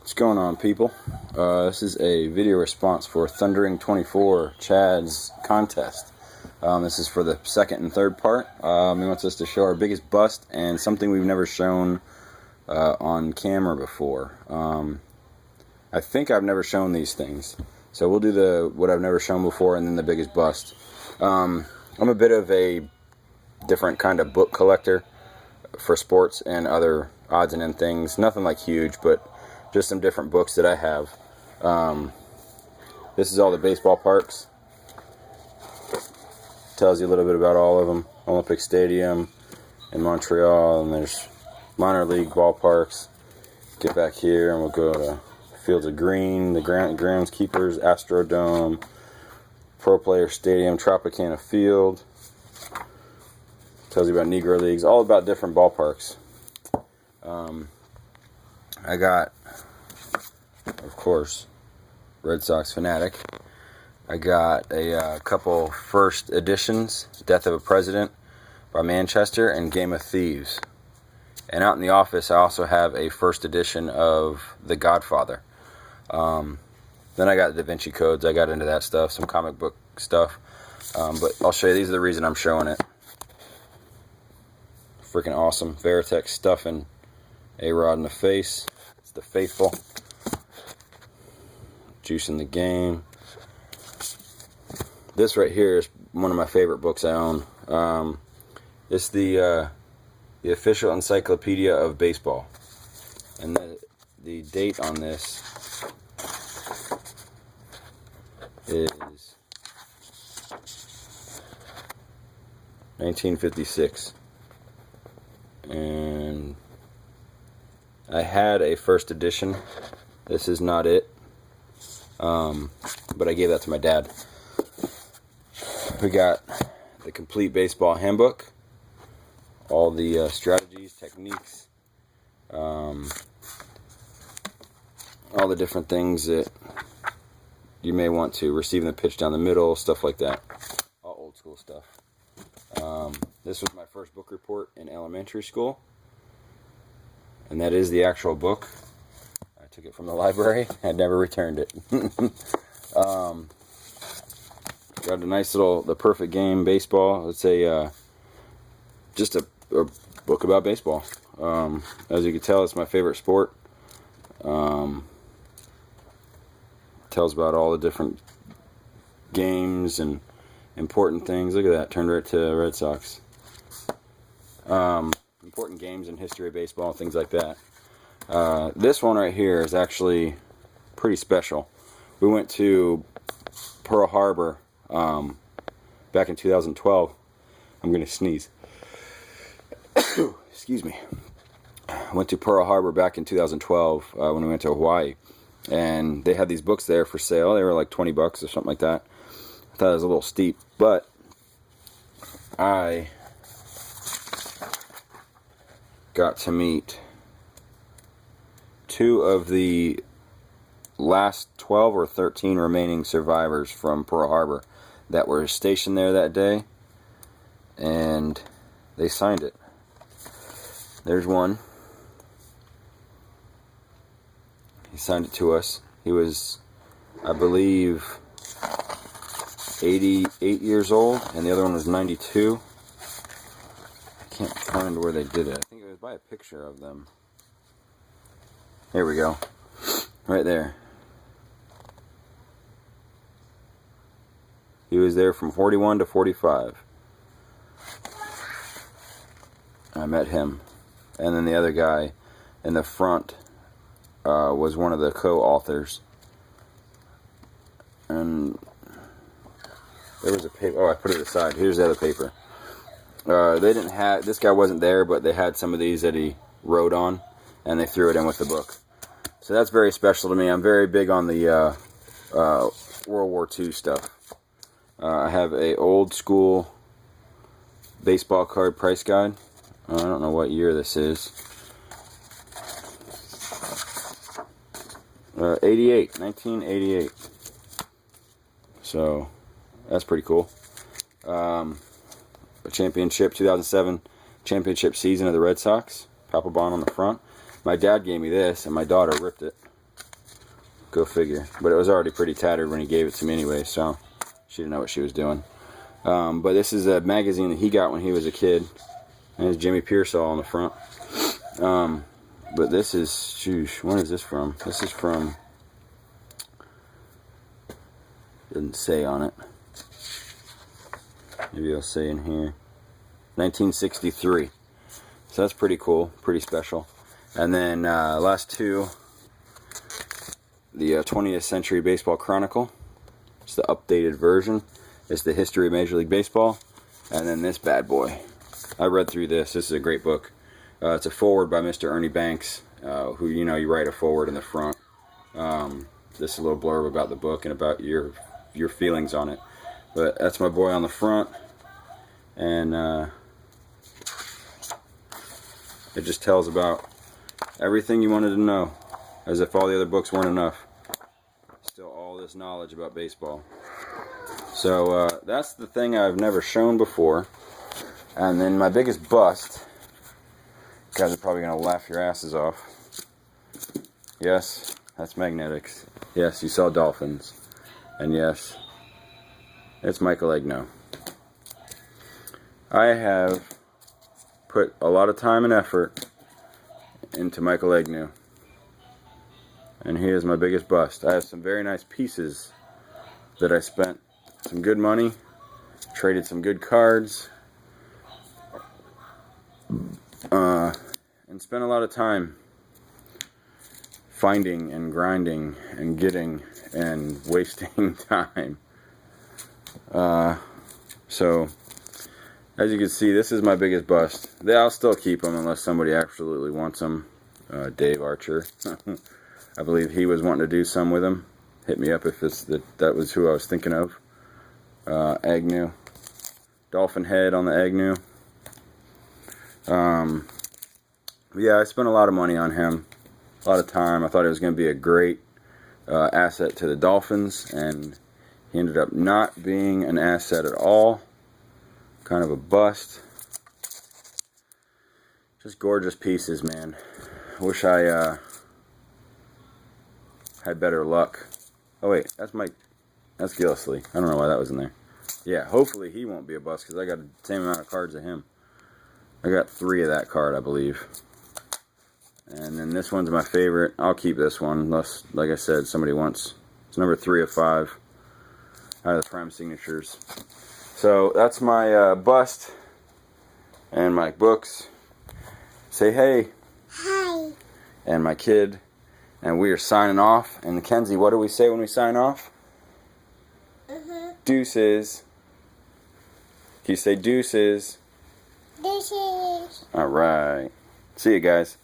What's going on, people? This is a video response for Thundering24 Chad's contest. This is for the second and third part. He wants us to show our biggest bust and something we've never shown on camera before. I think I've never shown these things, so we'll do what I've never shown before and then the biggest bust. I'm a bit of a different kind of book collector for sports and other odds and end things. Nothing like huge, but just some different books that I have. This is all the baseball parks. Tells you a little bit about all of them. Olympic Stadium in Montreal, and there's minor league ballparks. Get back here and we'll go to Fields of Green, the Groundskeepers, Astrodome, Pro Player Stadium, Tropicana Field. Tells you about Negro Leagues, all about different ballparks. I got, of course, Red Sox fanatic. I got a couple first editions, Death of a President by Manchester and Game of Thieves. And out in the office, I also have a first edition of The Godfather. Then I got Da Vinci Codes. I got into that stuff, some comic book stuff. But I'll show you, these are the reason I'm showing it. Freaking awesome. Veritex stuffing A-Rod in the face. It's the faithful. Juice in the Game. This right here is one of my favorite books I own. It's the official encyclopedia of baseball. And the date on this is 1956. And I had a first edition. This is not it, but I gave that to my dad. We got the complete baseball handbook, all the strategies, techniques, all the different things that you may want to, receiving the pitch down the middle, stuff like that. All old school stuff. This was my first book report in elementary school, and that is the actual book. I took it from the library. I never returned it. Got a nice little The Perfect Game Baseball. It's just a book about baseball. As you can tell, it's my favorite sport. Tells about all the different games and important things. Look at that, turned right to Red Sox. Important games in history of baseball, things like that. This one right here is actually pretty special. We went to Pearl Harbor back in 2012. I'm going to sneeze. Excuse me. I went to Pearl Harbor back in 2012 when we went to Hawaii. And they had these books there for sale. They were like $20 or something like that. I thought it was a little steep, but I got to meet two of the last 12 or 13 remaining survivors from Pearl Harbor that were stationed there that day, and they signed it. There's one. He signed it to us. He was, I believe, 88 years old, and the other one was 92. I can't find where they did it. I think it was by a picture of them. Here we go. Right there. He was there from 41 to 45. I met him. And then the other guy in the front was one of the co-authors. And there was a paper. Oh, I put it aside. Here's the other paper. They didn't have, this guy wasn't there, but they had some of these that he wrote on, and they threw it in with the book. So that's very special to me. I'm very big on the World War II stuff. I have a old school baseball card price guide. I don't know what year this is. 1988. So that's pretty cool. A championship, 2007 championship season of the Red Sox. Papelbon on the front. My dad gave me this, and my daughter ripped it. Go figure. But it was already pretty tattered when he gave it to me anyway, so she didn't know what she was doing. But this is a magazine that he got when he was a kid. And there's Jimmy Pearsall on the front. But this is, sheesh, when is this from? This is from, doesn't say on it. Maybe I'll say in here. 1963. So that's pretty cool, pretty special. And then last two, the 20th Century Baseball Chronicle. It's the updated version. It's the history of Major League Baseball. And then this bad boy. I read through this. This is a great book. It's a foreword by Mr. Ernie Banks, who, you know, you write a foreword in the front. This is a little blurb about the book and about your feelings on it. But that's my boy on the front. And it just tells about everything you wanted to know, as if all the other books weren't enough. Still all this knowledge about baseball. So that's the thing I've never shown before. And then my biggest bust, you guys are probably going to laugh your asses off. Yes, that's magnetics. Yes, you saw dolphins. And yes, it's Michael Agnew. I have put a lot of time and effort into Michael Agnew. And he is my biggest bust. I have some very nice pieces that I spent some good money, traded some good cards, and spent a lot of time finding and grinding and getting and wasting time. So as you can see, this is my biggest bust. I'll still keep them unless somebody absolutely wants them. Dave Archer. I believe he was wanting to do some with them. Hit me up if that was who I was thinking of. Agnew. Dolphin head on the Agnew. Yeah, I spent a lot of money on him. A lot of time. I thought it was going to be a great asset to the Dolphins, and he ended up not being an asset at all. Kind of a bust. Just gorgeous pieces, man. I wish I had better luck. Oh wait, that's Gillisley. I don't know why that was in there. Yeah, hopefully he won't be a bust because I got the same amount of cards as him. I got 3 of that card, I believe. And then this one's my favorite. I'll keep this one unless, like I said, somebody wants. It's number 3 of 5 out of the Prime Signatures. So that's my bust and my books. Say hey. Hi. And my kid. And we are signing off. And Mackenzie, what do we say when we sign off? Deuces. Can you say deuces? Deuces. Alright. See you guys.